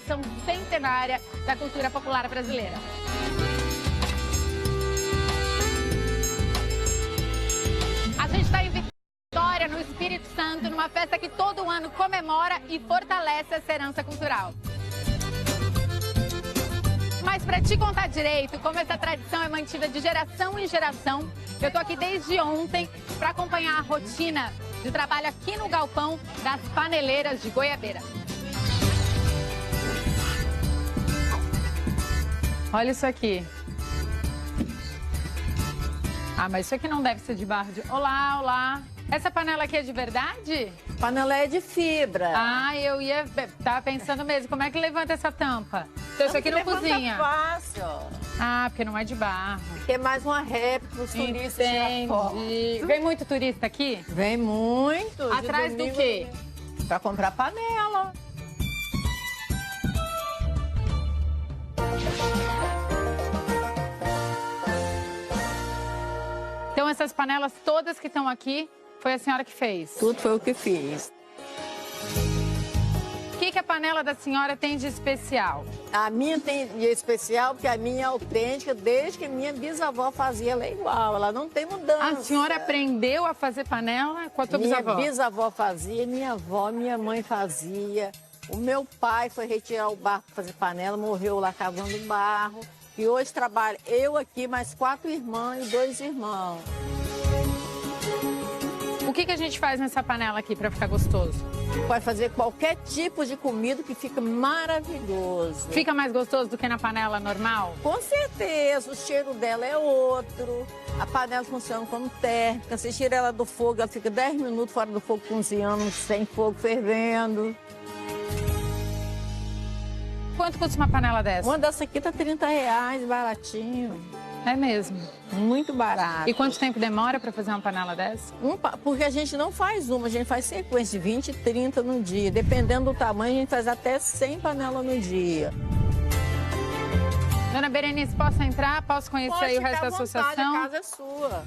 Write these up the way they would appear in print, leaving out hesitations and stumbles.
tradição centenária da cultura popular brasileira. A gente está em Vitória, no Espírito Santo, numa festa que todo ano comemora e fortalece essa herança cultural. Mas para te contar direito como essa tradição é mantida de geração em geração, eu tô aqui desde ontem para acompanhar a rotina de trabalho aqui no galpão das paneleiras de Goiabeira. Olha isso aqui. Ah, mas isso aqui não deve ser de barro de... Olá, olá. Essa panela aqui é de verdade? Panela é de fibra. Ah, eu tava pensando mesmo, como é que levanta essa tampa? Então, isso aqui não cozinha. Fácil. Ah, porque não é de barro. Porque é mais uma réplica, os turistas tiram foto. Vem muito turista aqui? Vem muito. Atrás do quê? Pra comprar panela. Então, essas panelas todas que estão aqui, foi a senhora que fez? Tudo foi o que fiz. O que a panela da senhora tem de especial? A minha tem de especial porque a minha é autêntica, desde que minha bisavó fazia, ela é igual, ela não tem mudança. A senhora aprendeu a fazer panela com a tua bisavó? Minha bisavó fazia, minha avó, minha mãe fazia. O meu pai foi retirar o barro para fazer panela, morreu lá cavando barro. E hoje trabalho eu aqui, mais 4 irmãs e 2 irmãos. O que a gente faz nessa panela aqui para ficar gostoso? Pode fazer qualquer tipo de comida que fica maravilhoso. Fica mais gostoso do que na panela normal? Com certeza, o cheiro dela é outro. A panela funciona como térmica. Você tira ela do fogo, ela fica 10 minutos fora do fogo cozinhando, sem fogo fervendo. Quanto custa uma panela dessa? Uma dessa aqui tá R$30, baratinho. É mesmo? Muito barato. E quanto tempo demora para fazer uma panela dessa? Porque a gente não faz uma, a gente faz sequência de 20 e 30 no dia. Dependendo do tamanho, a gente faz até 100 panelas no dia. Dona Berenice, posso entrar? Posso conhecer aí o resto da associação? A casa é sua.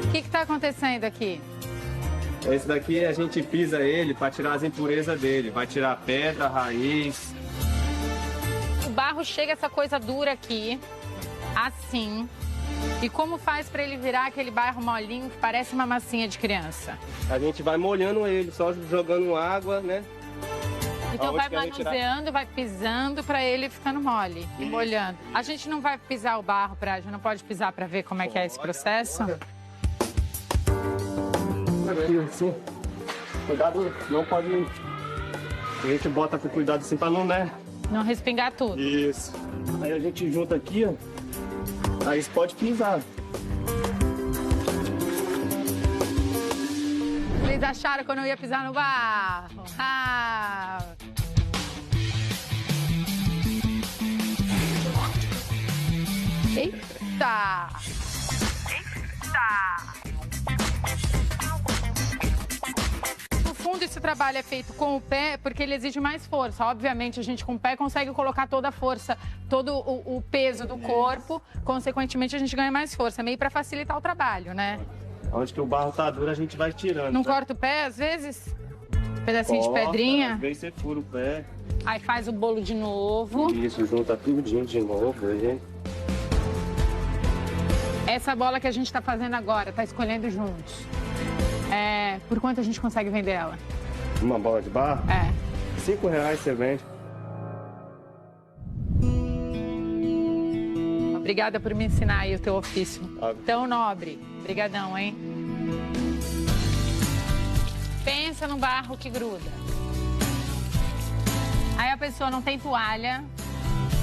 O que está acontecendo aqui? Esse daqui a gente pisa ele para tirar as impurezas dele. Vai tirar a pedra, a raiz. O barro chega essa coisa dura aqui, assim. E como faz para ele virar aquele barro molinho que parece uma massinha de criança? A gente vai molhando ele, só jogando água, né? Então vai manuseando, vai pisando para ele ficando mole e molhando. A gente não vai pisar o barro, a gente não pode pisar para ver como é que é esse processo? Assim. Cuidado, não pode... A gente bota com cuidado assim para não, né? Não respingar tudo. Isso. Aí a gente junta aqui, ó. Aí você pode pisar. Eles acharam que eu não ia pisar no barro. Ah. Eita! Eita! No fundo, esse trabalho é feito com o pé porque ele exige mais força. Obviamente, a gente com o pé consegue colocar toda a força, todo o peso do corpo. Consequentemente, a gente ganha mais força, meio para facilitar o trabalho, né? Onde que o barro tá duro, a gente vai tirando. Não tá? corta o pé, às vezes? Pedacinho Corta, de pedrinha? Às vezes você fura o pé. Aí faz o bolo de novo. Isso, junta tudinho de novo, aí. Essa bola que a gente tá fazendo agora, tá escolhendo juntos. Por quanto a gente consegue vender ela? Uma bola de barro? É. R$5 você vende. Obrigada por me ensinar aí o teu ofício. Óbvio. Tão nobre. Obrigadão, hein? Pensa no barro que gruda. Aí a pessoa não tem toalha,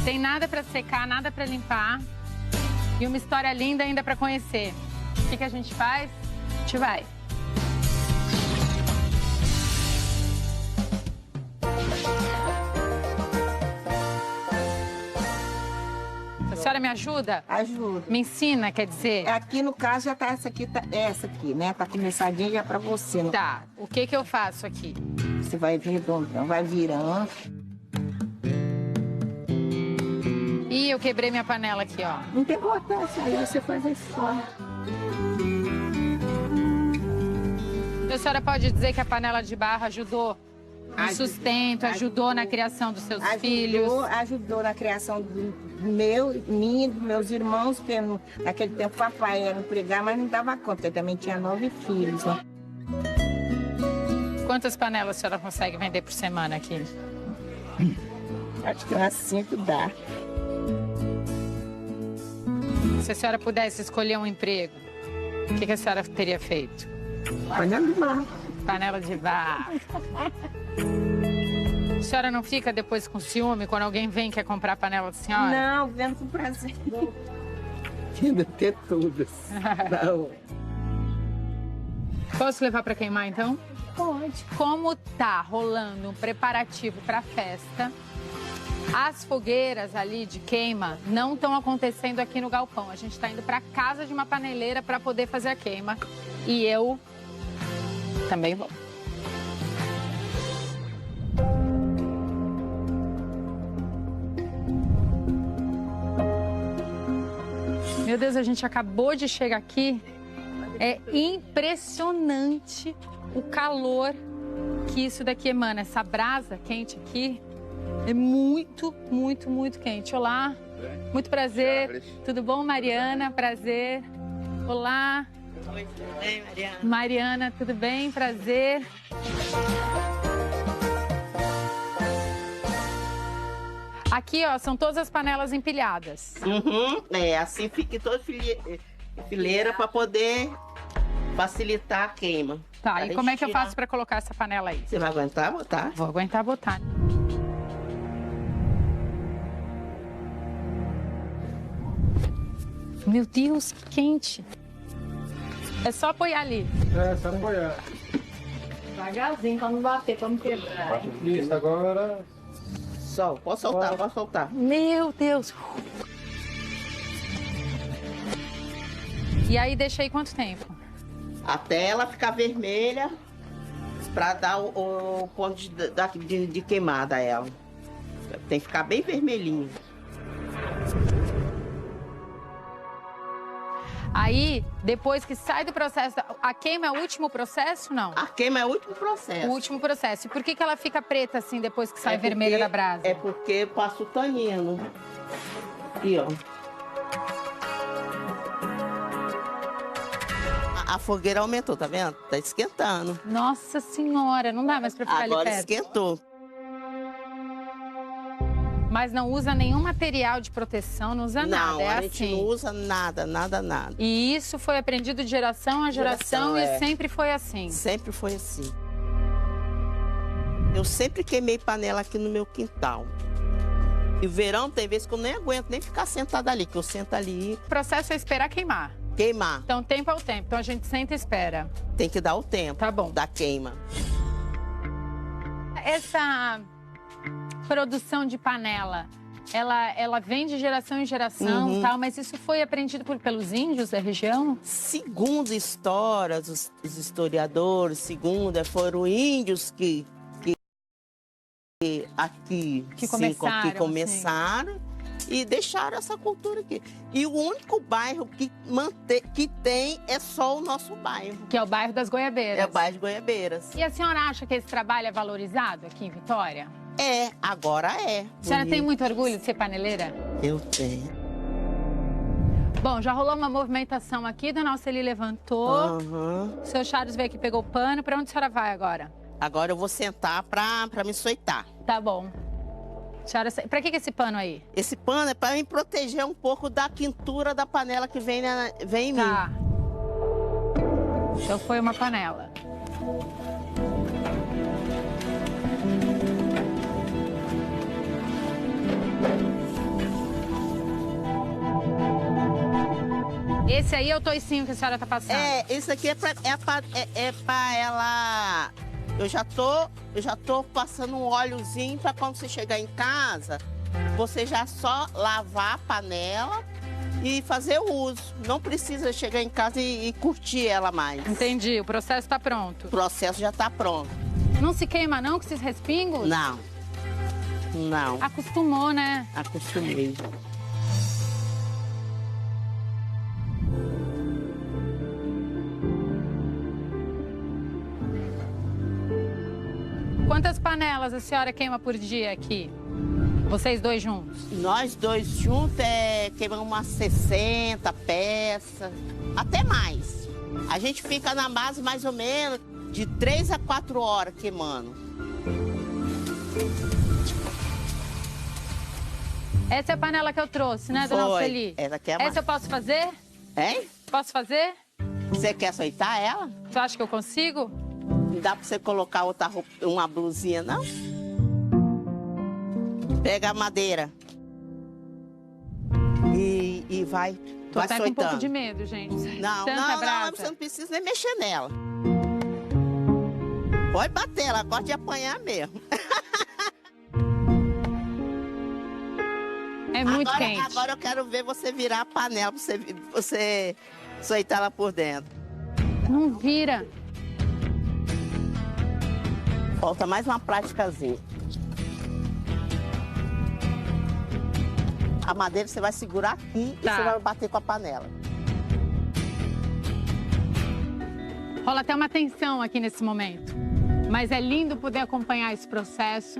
tem nada pra secar, nada pra limpar e uma história linda ainda pra conhecer. O que a gente faz? A gente vai. A senhora me ajuda? Ajuda. Me ensina, quer dizer? Aqui no caso já tá essa aqui, né? Tá começadinha já pra você. Né? Tá. O que eu faço aqui? Você vai redondando, vai virando. Ih, eu quebrei minha panela aqui, ó. Não tem importância, aí você faz isso só. A senhora pode dizer que a panela de barro ajudou de sustento, ajudou na criação dos seus filhos? Ajudou na criação minha, dos meus irmãos, porque naquele tempo o papai era empregado, mas não dava conta, eu também tinha 9 filhos, né? Quantas panelas a senhora consegue vender por semana aqui? Acho que umas 5 dá. Se a senhora pudesse escolher um emprego, o que a senhora teria feito? Panela de barro. Panela de barro. A senhora não fica depois com ciúme quando alguém vem e quer comprar a panela da senhora? Não, vendo com prazer. Quero ter tudo. Não. Posso levar para queimar, então? Pode. Como tá rolando um preparativo para a festa, as fogueiras ali de queima não estão acontecendo aqui no galpão. A gente está indo para casa de uma paneleira para poder fazer a queima. E eu também vou. Meu Deus, a gente acabou de chegar aqui. É impressionante o calor que isso daqui emana. Essa brasa quente aqui é muito, muito, muito quente. Olá, muito prazer. Tudo bom, Mariana? Prazer. Olá. Oi, tudo bem, Mariana? Mariana, tudo bem? Prazer. Aqui, ó, são todas as panelas empilhadas. Assim fica toda fileira para poder facilitar a queima. Tá, e como é que eu faço para colocar essa panela aí? Você vai aguentar botar? Vou aguentar botar. Meu Deus, que quente. É só apoiar ali. É, só apoiar. Devagarzinho, pra não bater, pra não quebrar. Isso, agora... Sol, pode soltar, pode soltar. Meu Deus. E aí, deixa aí quanto tempo? Até ela ficar vermelha para dar o ponto de queimada a ela. Tem que ficar bem vermelhinho. Aí, depois que sai do processo, a queima é o último processo, não? A queima é o último processo. O último processo. E por que ela fica preta assim depois que sai porque- vermelha da brasa? É porque passa o tanino. Aqui, ó. A fogueira aumentou, tá vendo? Tá esquentando. Nossa Senhora, não dá mais pra ficar Agora ali perto. esquentou. Mas não usa nenhum material de proteção, não usa nada, Não, é a gente assim. não usa nada, nada, nada. E isso foi aprendido de geração a geração, Geração, e é. sempre foi assim. Sempre foi assim. Eu sempre queimei panela aqui no meu quintal. E o verão tem vezes que eu nem aguento nem ficar sentada ali, que eu sento ali O processo é esperar queimar. queimar. Então, tempo é o tempo. Então, a gente senta e espera. Tem que dar o tempo Tá bom. da queima. Essa produção de panela, ela vem de geração em geração, tal, mas isso foi aprendido pelos índios da região? Segundo histórias, os historiadores, foram índios que aqui Que sim, começaram, e deixaram essa cultura aqui. E o único bairro que tem é só o nosso bairro. Que é o bairro das Goiabeiras. É o bairro de Goiabeiras. E a senhora acha que esse trabalho é valorizado aqui em Vitória? É, agora é. A senhora tem muito orgulho de ser paneleira? Eu tenho. Bom, já rolou uma movimentação aqui, Dona Alceli levantou. Aham. O seu Charles veio aqui, pegou o pano. Pra onde a senhora vai agora? Agora eu vou sentar pra me açoitar. Tá bom. Senhora, pra que esse pano aí? Esse pano é para me proteger um pouco da quintura da panela que vem em mim. Tá. Então foi uma panela. Esse aí é o toicinho que a senhora tá passando. É, esse aqui é pra ela... Eu já tô passando um óleozinho para quando você chegar em casa, você já só lavar a panela e fazer o uso. Não precisa chegar em casa e curtir ela mais. Entendi, o processo tá pronto. O processo já tá pronto. Não se queima não com esses respingos? Não. Não. Acostumou, né? Acostumei. Quantas panelas a senhora queima por dia aqui? Vocês dois juntos? Nós dois juntos queimamos umas 60 peças, até mais. A gente fica na base mais ou menos de 3 a 4 horas queimando. Essa é a panela que eu trouxe, né, dona Alceli? Essa aqui é Essa eu posso fazer? Hein? Posso fazer? Você quer açoitar ela? Tu acha que eu consigo? Não dá pra você colocar outra roupa, uma blusinha, não? Pega a madeira. E vai. Tô vai até com um pouco de medo, gente. Não, você não precisa nem mexer nela. Pode bater, ela gosta de apanhar mesmo. É muito quente. Agora eu quero ver você virar a panela pra você açoitar ela por dentro. Não vira. Falta mais uma práticazinha. A madeira você vai segurar aqui e você vai bater com a panela. Rola até uma tensão aqui nesse momento. Mas é lindo poder acompanhar esse processo,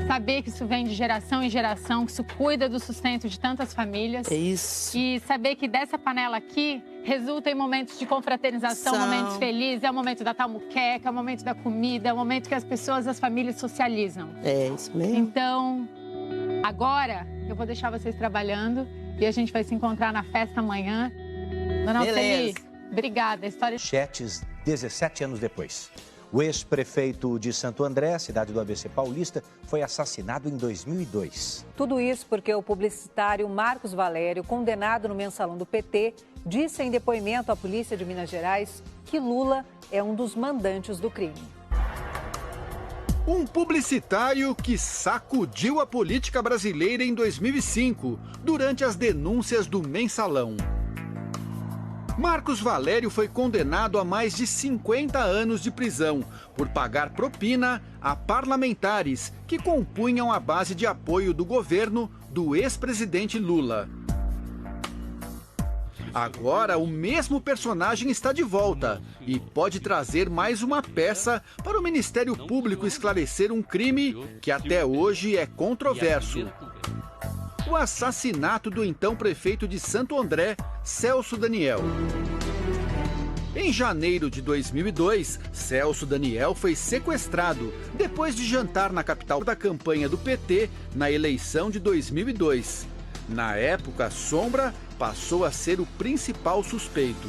saber que isso vem de geração em geração, que isso cuida do sustento de tantas famílias. É isso. E saber que dessa panela aqui resulta em momentos de confraternização, momentos felizes, é o momento da tal muqueca, é o momento da comida, é o momento que as pessoas, as famílias socializam. É isso mesmo. Então, agora eu vou deixar vocês trabalhando e a gente vai se encontrar na festa amanhã. Dona Alceli, obrigada. A história... Chetes, 17 anos depois. O ex-prefeito de Santo André, cidade do ABC Paulista, foi assassinado em 2002. Tudo isso porque o publicitário Marcos Valério, condenado no mensalão do PT, disse em depoimento à polícia de Minas Gerais que Lula é um dos mandantes do crime. Um publicitário que sacudiu a política brasileira em 2005, durante as denúncias do mensalão. Marcos Valério foi condenado a mais de 50 anos de prisão por pagar propina a parlamentares que compunham a base de apoio do governo do ex-presidente Lula. Agora, o mesmo personagem está de volta e pode trazer mais uma peça para o Ministério Público esclarecer um crime que até hoje é controverso. O assassinato do então prefeito de Santo André, Celso Daniel. Em janeiro de 2002, Celso Daniel foi sequestrado depois de jantar na capital da campanha do PT na eleição de 2002. Na época, Sombra passou a ser o principal suspeito.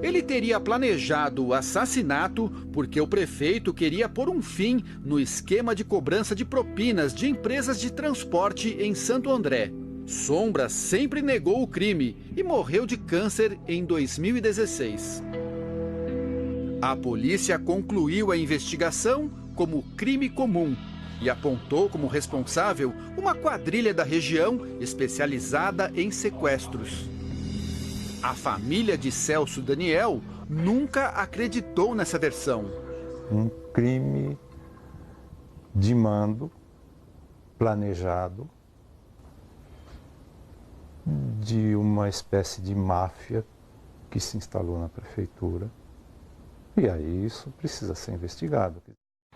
Ele teria planejado o assassinato porque o prefeito queria pôr um fim no esquema de cobrança de propinas de empresas de transporte em Santo André. Sombra sempre negou o crime e morreu de câncer em 2016. A polícia concluiu a investigação como crime comum e apontou como responsável uma quadrilha da região especializada em sequestros. A família de Celso Daniel nunca acreditou nessa versão. Um crime de mando, planejado, de uma espécie de máfia que se instalou na prefeitura. E aí isso precisa ser investigado.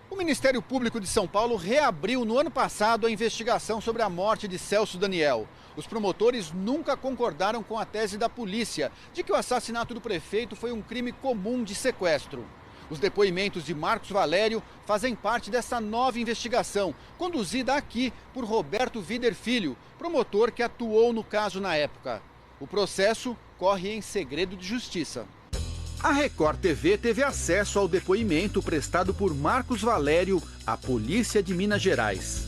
O Ministério Público de São Paulo reabriu no ano passado a investigação sobre a morte de Celso Daniel. Os promotores nunca concordaram com a tese da polícia de que o assassinato do prefeito foi um crime comum de sequestro. Os depoimentos de Marcos Valério fazem parte dessa nova investigação, conduzida aqui por Roberto Vider Filho, promotor que atuou no caso na época. O processo corre em segredo de justiça. A Record TV teve acesso ao depoimento prestado por Marcos Valério à Polícia de Minas Gerais.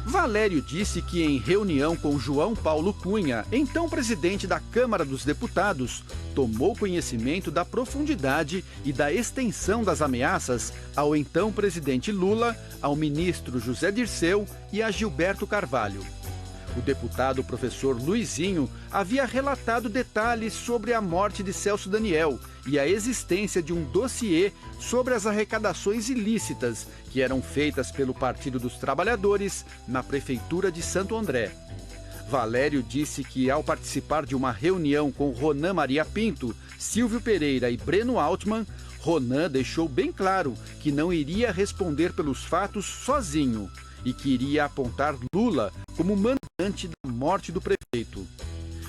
Valério disse que em reunião com João Paulo Cunha, então presidente da Câmara dos Deputados, tomou conhecimento da profundidade e da extensão das ameaças ao então presidente Lula, ao ministro José Dirceu e a Gilberto Carvalho. O deputado professor Luizinho havia relatado detalhes sobre a morte de Celso Daniel e a existência de um dossiê sobre as arrecadações ilícitas que eram feitas pelo Partido dos Trabalhadores na Prefeitura de Santo André. Valério disse que, ao participar de uma reunião com Ronan Maria Pinto, Silvio Pereira e Breno Altman, Ronan deixou bem claro que não iria responder pelos fatos sozinho e que iria apontar Lula como mandante da morte do prefeito.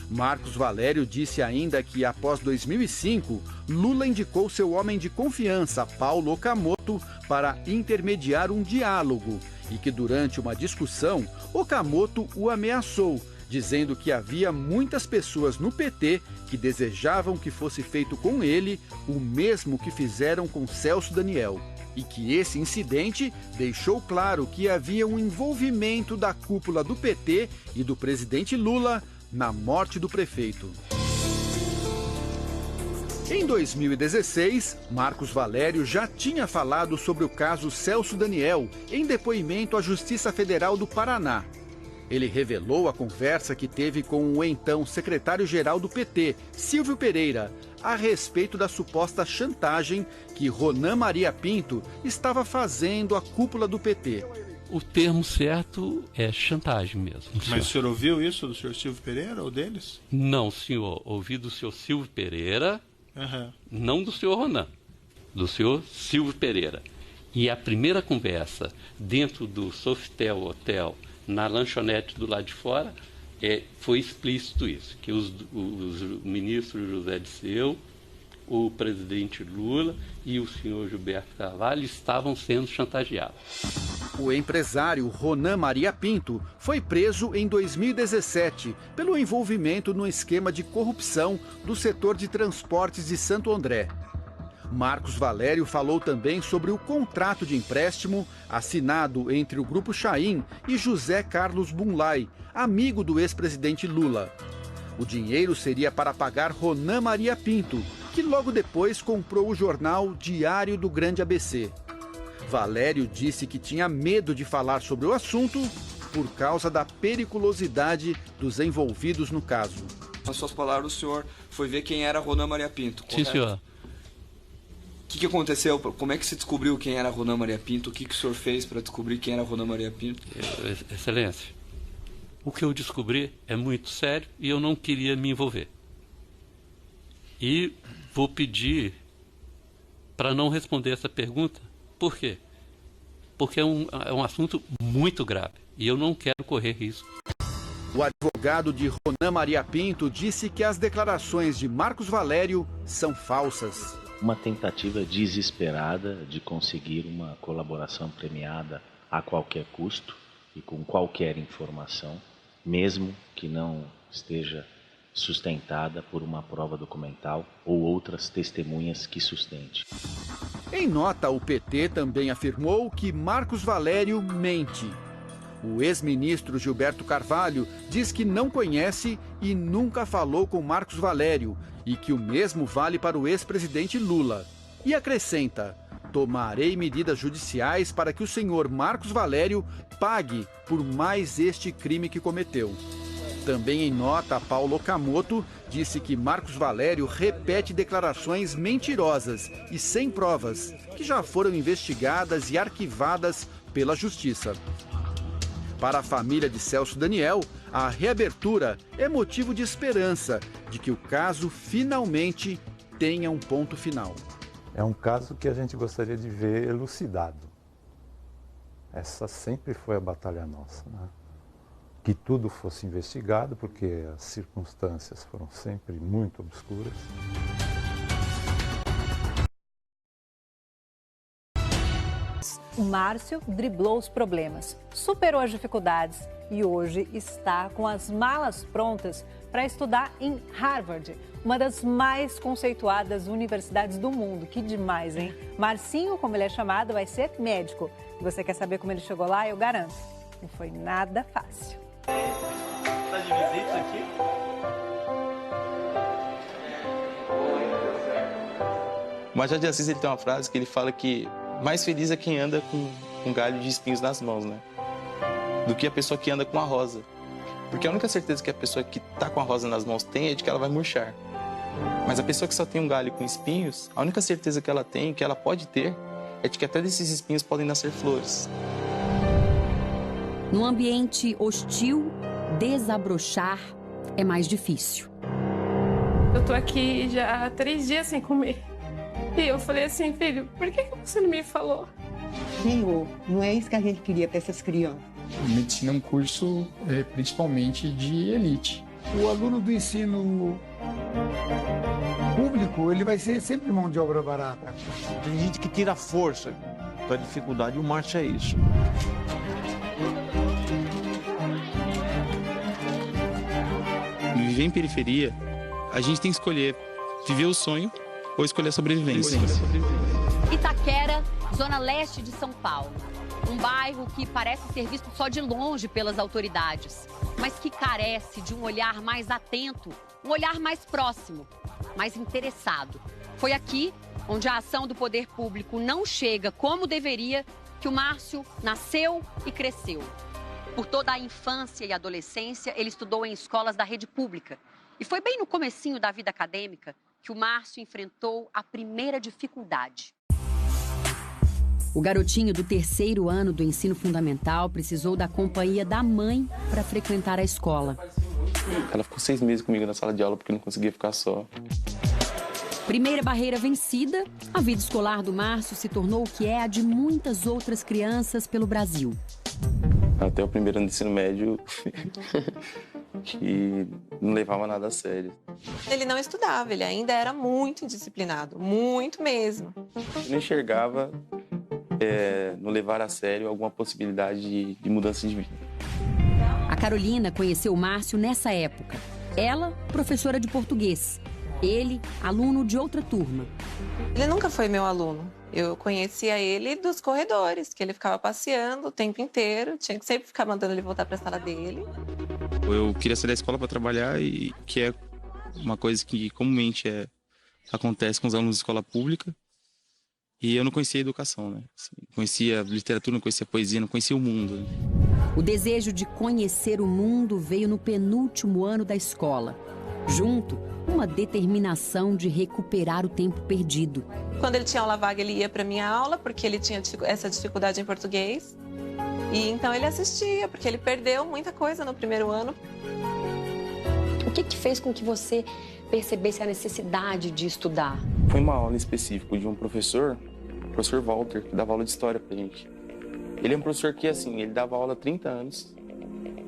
Marcos Valério disse ainda que, após 2005, Lula indicou seu homem de confiança, Paulo Okamoto, para intermediar um diálogo e que, durante uma discussão, Okamoto o ameaçou, dizendo que havia muitas pessoas no PT que desejavam que fosse feito com ele o mesmo que fizeram com Celso Daniel. E que esse incidente deixou claro que havia um envolvimento da cúpula do PT e do presidente Lula na morte do prefeito. Em 2016, Marcos Valério já tinha falado sobre o caso Celso Daniel em depoimento à Justiça Federal do Paraná. Ele revelou a conversa que teve com o então secretário-geral do PT, Silvio Pereira, a respeito da suposta chantagem que Ronan Maria Pinto estava fazendo à cúpula do PT. O termo certo é chantagem mesmo. Mas o senhor ouviu isso do senhor Silvio Pereira ou deles? Não, senhor. Ouvi do senhor Silvio Pereira, não do senhor Ronan, do senhor Silvio Pereira. E a primeira conversa dentro do Sofitel Hotel, na lanchonete do lado de fora, foi explícito isso, que os ministros José Disseu, o presidente Lula e o senhor Gilberto Carvalho estavam sendo chantageados. O empresário Ronan Maria Pinto foi preso em 2017 pelo envolvimento no esquema de corrupção do setor de transportes de Santo André. Marcos Valério falou também sobre o contrato de empréstimo assinado entre o Grupo Chaim e José Carlos Bunlai, amigo do ex-presidente Lula. O dinheiro seria para pagar Ronan Maria Pinto, que logo depois comprou o jornal Diário do Grande ABC. Valério disse que tinha medo de falar sobre o assunto por causa da periculosidade dos envolvidos no caso. Nas suas palavras, o senhor foi ver quem era Ronan Maria Pinto, correto? Sim, senhor. O que aconteceu? Como é que se descobriu quem era Ronan Maria Pinto? O que o senhor fez para descobrir quem era Ronan Maria Pinto? Excelência, o que eu descobri é muito sério e eu não queria me envolver. E vou pedir para não responder essa pergunta. Por quê? Porque é um assunto muito grave e eu não quero correr risco. O advogado de Ronan Maria Pinto disse que as declarações de Marcos Valério são falsas. Uma tentativa desesperada de conseguir uma colaboração premiada a qualquer custo e com qualquer informação, mesmo que não esteja sustentada por uma prova documental ou outras testemunhas que sustente. Em nota, o PT também afirmou que Marcos Valério mente. O ex-ministro Gilberto Carvalho diz que não conhece e nunca falou com Marcos Valério e que o mesmo vale para o ex-presidente Lula. E acrescenta: tomarei medidas judiciais para que o senhor Marcos Valério pague por mais este crime que cometeu. Também em nota, Paulo Okamoto disse que Marcos Valério repete declarações mentirosas e sem provas, que já foram investigadas e arquivadas pela Justiça. Para a família de Celso Daniel, a reabertura é motivo de esperança de que o caso finalmente tenha um ponto final. É um caso que a gente gostaria de ver elucidado. Essa sempre foi a batalha nossa, né? Que tudo fosse investigado, porque as circunstâncias foram sempre muito obscuras. O Márcio driblou os problemas, superou as dificuldades e hoje está com as malas prontas para estudar em Harvard, uma das mais conceituadas universidades do mundo. Que demais, hein? Marcinho, como ele é chamado, vai ser médico. E você quer saber como ele chegou lá? Eu garanto, não foi nada fácil. Tá de visita aqui? O Machado de Assis, ele tem uma frase que ele fala que mais feliz é quem anda com um galho de espinhos nas mãos, né? Do que a pessoa que anda com a rosa. Porque a única certeza que a pessoa que tá com a rosa nas mãos tem é de que ela vai murchar. Mas a pessoa que só tem um galho com espinhos, a única certeza que ela tem, que ela pode ter, é de que até desses espinhos podem nascer flores. Num ambiente hostil, desabrochar é mais difícil. Eu tô aqui já há 3 dias sem comer. E eu falei assim, filho, por que você não me falou? Senhor, não é isso que a gente queria para essas crianças. Medicina é um curso principalmente de elite. O aluno do ensino público, ele vai ser sempre mão de obra barata. Tem gente que tira força da dificuldade, o Márcio é isso. Viver em periferia, a gente tem que escolher viver o sonho ou escolher a sobrevivência. Itaquera, zona leste de São Paulo. Um bairro que parece ser visto só de longe pelas autoridades, mas que carece de um olhar mais atento, um olhar mais próximo, mais interessado. Foi aqui, onde a ação do poder público não chega como deveria, que o Márcio nasceu e cresceu. Por toda a infância e adolescência, ele estudou em escolas da rede pública. E foi bem no comecinho da vida acadêmica que o Márcio enfrentou a primeira dificuldade. O garotinho do 3º ano do ensino fundamental precisou da companhia da mãe para frequentar a escola. Ela ficou 6 meses comigo na sala de aula porque não conseguia ficar só. Primeira barreira vencida, a vida escolar do Márcio se tornou o que é a de muitas outras crianças pelo Brasil. Até o primeiro ano do ensino médio, que não levava nada a sério. Ele não estudava, ele ainda era muito indisciplinado, muito mesmo. Eu não enxergava não levar a sério alguma possibilidade de mudança de vida. A Carolina conheceu o Márcio nessa época. Ela, professora de português. Ele, aluno de outra turma. Ele nunca foi meu aluno. Eu conhecia ele dos corredores, que ele ficava passeando o tempo inteiro. Tinha que sempre ficar mandando ele voltar para a sala dele. Eu queria sair da escola para trabalhar, e que é uma coisa que comumente acontece com os alunos de escola pública. E eu não conhecia a educação, né? Assim, conhecia literatura, não conhecia poesia, não conhecia o mundo. Né? O desejo de conhecer o mundo veio no penúltimo ano da escola. Junto, uma determinação de recuperar o tempo perdido. Quando ele tinha aula vaga, ele ia para minha aula, porque ele tinha essa dificuldade em português. E então ele assistia, porque ele perdeu muita coisa no primeiro ano. O que fez com que você percebesse a necessidade de estudar? Foi uma aula específica de um professor, o professor Walter, que dava aula de história pra gente. Ele é um professor que, assim, ele dava aula há 30 anos.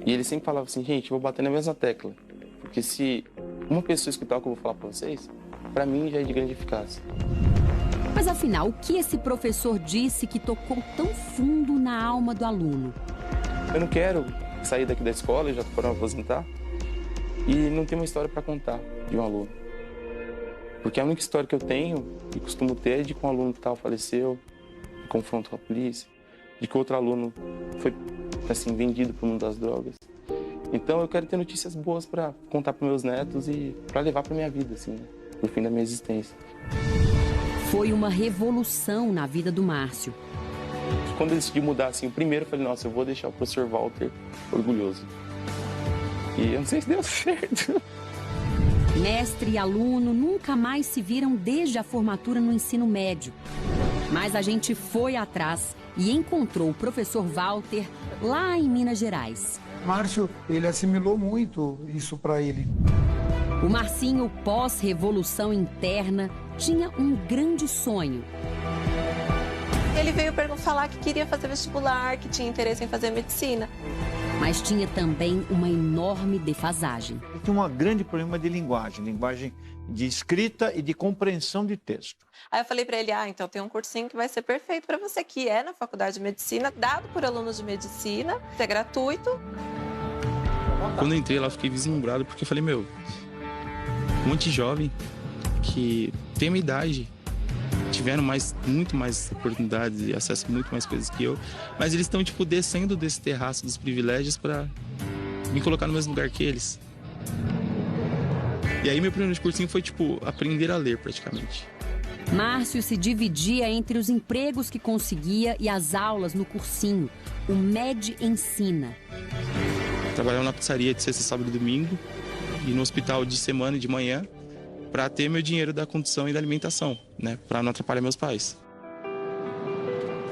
E ele sempre falava assim, gente, eu vou bater na mesma tecla. Porque se uma pessoa escutar o que eu vou falar pra vocês, pra mim já é de grande eficácia. Mas afinal, o que esse professor disse que tocou tão fundo na alma do aluno? Eu não quero sair daqui da escola, eu já tô para me aposentar, e não ter uma história para contar de um aluno. Porque a única história que eu tenho e costumo ter é de que um aluno tal faleceu, de confronto com a polícia, de que outro aluno foi, assim, vendido para o mundo das drogas. Então eu quero ter notícias boas para contar para meus netos e para levar para minha vida, assim, né? Pro fim da minha existência. Foi uma revolução na vida do Márcio. Quando eu decidi mudar, assim, primeiro eu falei, nossa, eu vou deixar o professor Walter orgulhoso. E eu não sei se deu certo. Mestre e aluno nunca mais se viram desde a formatura no ensino médio. Mas a gente foi atrás e encontrou o professor Walter lá em Minas Gerais. Márcio, ele assimilou muito isso para ele. O Marcinho, pós-revolução interna, tinha um grande sonho. Ele veio falar que queria fazer vestibular, que tinha interesse em fazer medicina. Mas tinha também uma enorme defasagem. Tinha um grande problema de linguagem de escrita e de compreensão de texto. Aí eu falei para ele, então tem um cursinho que vai ser perfeito para você, que é na Faculdade de Medicina, dado por alunos de medicina, é gratuito. Quando eu entrei lá, eu fiquei vislumbrado, porque eu falei, um monte de jovem que tem a minha idade, tiveram muito mais oportunidades e acesso a muito mais coisas que eu, mas eles estão, descendo desse terraço dos privilégios para me colocar no mesmo lugar que eles. E aí meu primeiro cursinho foi, aprender a ler, praticamente. Márcio se dividia entre os empregos que conseguia e as aulas no cursinho, o MED Ensina. Trabalhava na pizzaria de sexta, sábado e domingo e no hospital de semana e de manhã para ter meu dinheiro da condução e da alimentação, né? Para não atrapalhar meus pais.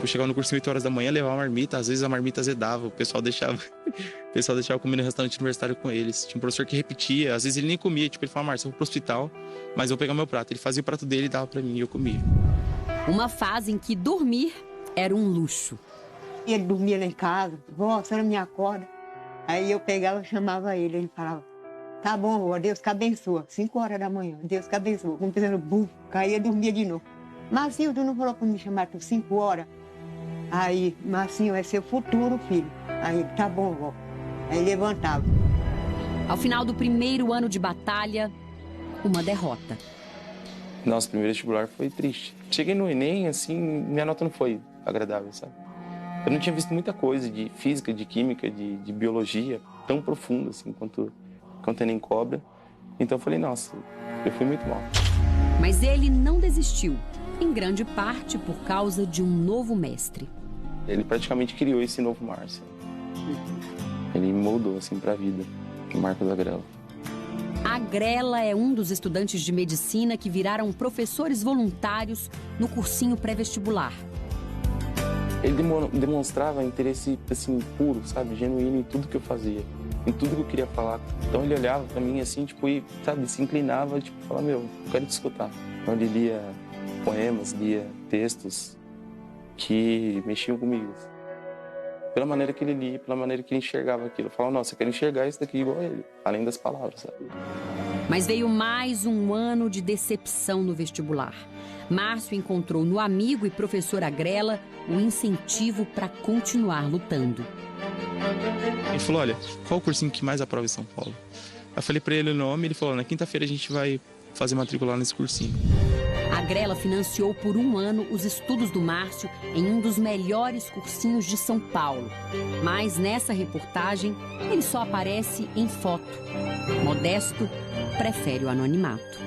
Tipo, chegava no cursinho 8 horas da manhã, levava uma marmita, às vezes a marmita azedava, o pessoal deixava comer no restaurante universitário com eles. Tinha um professor que repetia, às vezes ele nem comia, tipo, ele falava, Márcio, eu vou pro hospital, mas eu vou pegar meu prato. Ele fazia o prato dele e dava pra mim e eu comia. Uma fase em que dormir era um luxo. Ele dormia lá em casa, vó, a senhora me acorda. Aí eu pegava e chamava ele falava, tá bom, vó, Deus que abençoa. 5 horas da manhã, Deus que abençoa. Como pensando, bum, caía e dormia de novo. Marcinho, tu não falou pra me chamar por 5 horas? Aí, Marcinho, é seu futuro, filho. Aí, tá bom, vó. Aí levantava. Ao final do primeiro ano de batalha, uma derrota. Nosso primeiro vestibular foi triste. Cheguei no Enem, assim, minha nota não foi agradável, sabe? Eu não tinha visto muita coisa de física, de química, de biologia, tão profunda, assim, quanto o Enem cobra. Então eu falei, nossa, eu fui muito mal. Mas ele não desistiu, em grande parte por causa de um novo mestre. Ele praticamente criou esse novo Márcio. Ele me moldou, assim, pra vida, o Marcos Agrela. Agrela é um dos estudantes de medicina que viraram professores voluntários no cursinho pré-vestibular. Ele demonstrava interesse, assim, puro, sabe, genuíno em tudo que eu fazia, em tudo que eu queria falar. Então ele olhava pra mim, assim, tipo, e, sabe, se inclinava, tipo, falava, meu, eu quero te escutar. Então ele lia poemas, lia textos que mexiam comigo. Pela maneira que ele lia, pela maneira que ele enxergava aquilo. Eu falava, nossa, eu quero enxergar isso daqui igual a ele, além das palavras, sabe? Mas veio mais um ano de decepção no vestibular. Márcio encontrou no amigo e professor Agrela o incentivo para continuar lutando. Ele falou, olha, qual o cursinho que mais aprova em São Paulo? Eu falei para ele o nome, ele falou, na quinta-feira a gente vai fazer matrícula nesse cursinho. Agrela financiou por um ano os estudos do Márcio em um dos melhores cursinhos de São Paulo. Mas nessa reportagem, ele só aparece em foto. Modesto prefere o anonimato.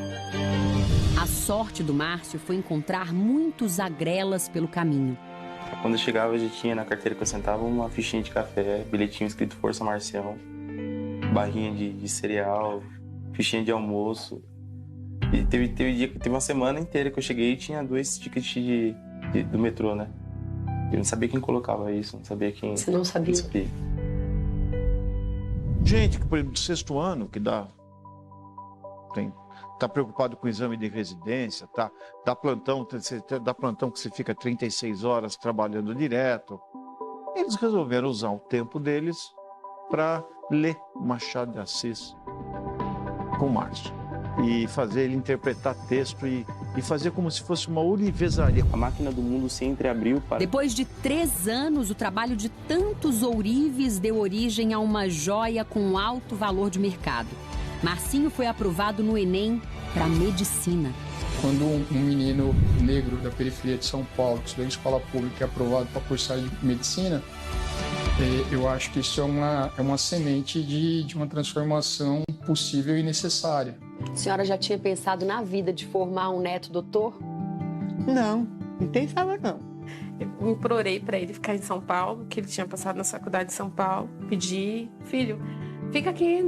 A sorte do Márcio foi encontrar muitos Agrelas pelo caminho. Quando eu chegava, eu já tinha na carteira que eu sentava uma fichinha de café, bilhetinho escrito Força Marcião, barrinha de cereal, fichinha de almoço. E teve uma semana inteira que eu cheguei e tinha 2 tickets do metrô, né? Eu não sabia quem colocava isso, não sabia quem... Você não sabia? Não sabia. Gente que, por exemplo, do 6º ano, que tá preocupado com o exame de residência, dá plantão que você fica 36 horas trabalhando direto. Eles resolveram usar o tempo deles para ler Machado de Assis com Márcio. E fazer ele interpretar texto e fazer como se fosse uma universaria. A máquina do mundo se entreabriu para... Depois de 3 anos, o trabalho de tantos ourives deu origem a uma joia com alto valor de mercado. Marcinho foi aprovado no Enem para medicina. Quando um menino negro da periferia de São Paulo, que estudou em escola pública, é aprovado para cursar medicina, eu acho que isso é uma semente de uma transformação possível e necessária. A senhora já tinha pensado na vida de formar um neto doutor? Não pensava não. Eu implorei para ele ficar em São Paulo, que ele tinha passado na faculdade de São Paulo. Pedi, filho, fica aqui,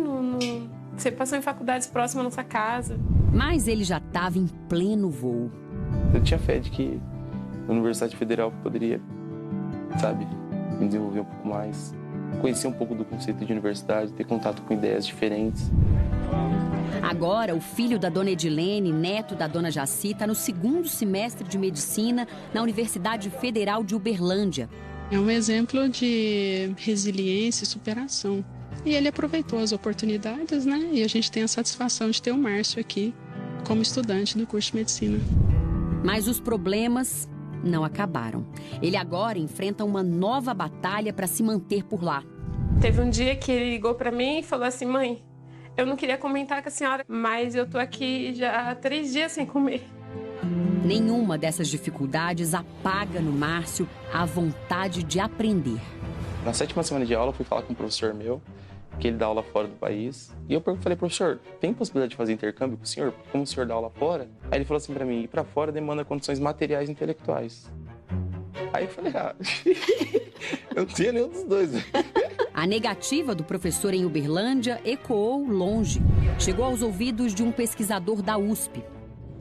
você passou em faculdades próximas à nossa casa. Mas ele já estava em pleno voo. Eu tinha fé de que a Universidade Federal poderia, sabe, me desenvolver um pouco mais, conhecer um pouco do conceito de universidade, ter contato com ideias diferentes. Agora, o filho da dona Edilene, neto da dona Jaci, está no 2º semestre de medicina na Universidade Federal de Uberlândia. É um exemplo de resiliência e superação. E ele aproveitou as oportunidades, né? E a gente tem a satisfação de ter o Márcio aqui como estudante do curso de medicina. Mas os problemas não acabaram. Ele agora enfrenta uma nova batalha para se manter por lá. Teve um dia que ele ligou para mim e falou assim, mãe, eu não queria comentar com a senhora, mas eu tô aqui já há 3 dias sem comer. Nenhuma dessas dificuldades apaga no Márcio a vontade de aprender. Na 7ª semana de aula, eu fui falar com um professor meu, que ele dá aula fora do país. E eu falei, professor, tem possibilidade de fazer intercâmbio com o senhor? Como o senhor dá aula fora? Aí ele falou assim pra mim, ir pra fora demanda condições materiais e intelectuais. Aí eu falei, eu não tinha nenhum dos dois. A negativa do professor em Uberlândia ecoou longe. Chegou aos ouvidos de um pesquisador da USP.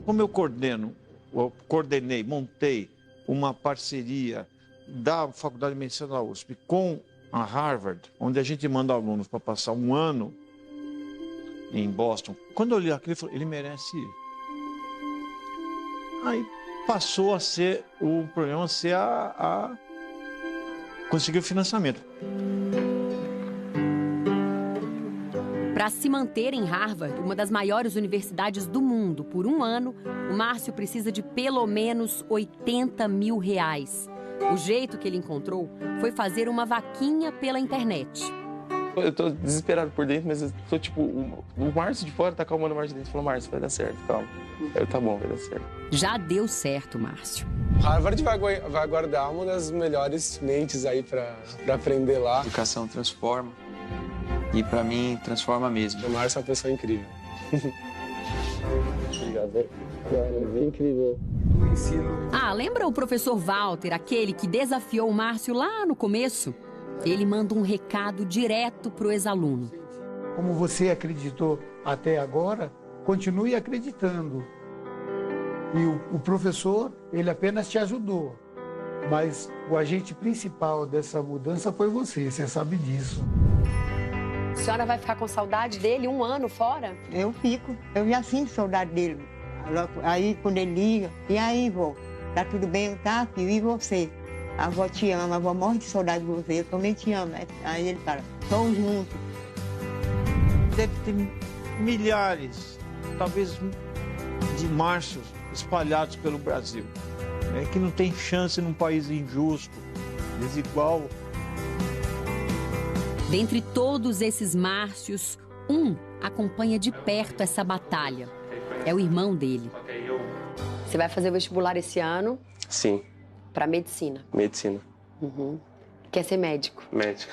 Como eu coordenei, montei uma parceria da Faculdade de Medicina da USP com a Harvard, onde a gente manda alunos para passar um ano em Boston, quando eu li aquilo, eu falei, ele merece ir. Aí passou a ser, o problema ser conseguir o financiamento. Para se manter em Harvard, uma das maiores universidades do mundo, por um ano, o Márcio precisa de pelo menos R$80 mil. O jeito que ele encontrou foi fazer uma vaquinha pela internet. Eu tô desesperado por dentro, mas eu tô tipo, o Márcio de fora tá acalmando o Márcio de dentro. Falou, Márcio, vai dar certo, calma. Tá bom, vai dar certo. Já deu certo, Márcio. Harvard vai guardar uma das melhores mentes aí para aprender lá. A educação transforma. E pra mim, transforma mesmo. O Márcio é uma pessoa incrível. Obrigado. É incrível. Ah, lembra o professor Walter, aquele que desafiou o Márcio lá no começo? Ele manda um recado direto pro ex-aluno. Como você acreditou até agora, continue acreditando. E o professor, ele apenas te ajudou. Mas o agente principal dessa mudança foi você sabe disso. A senhora vai ficar com saudade dele um ano fora? Eu fico. Eu já sinto saudade dele. Aí, quando ele liga, e aí, vó? Tá tudo bem, tá, filho? E você? A avó te ama, a avó morre de saudade de você, eu também te amo. Aí ele fala, estamos juntos. Deve ter milhares, talvez de Márcios espalhados pelo Brasil. É que não tem chance num país injusto, desigual. Dentre todos esses Márcios, um acompanha de perto essa batalha. É o irmão dele. Você vai fazer o vestibular esse ano? Sim. Para medicina? Medicina. Uhum. Quer ser médico? Médico.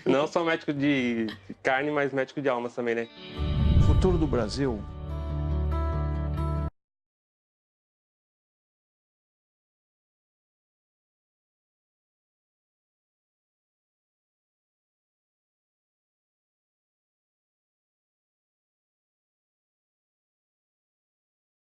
Não só médico de carne, mas médico de almas também, né? O futuro do Brasil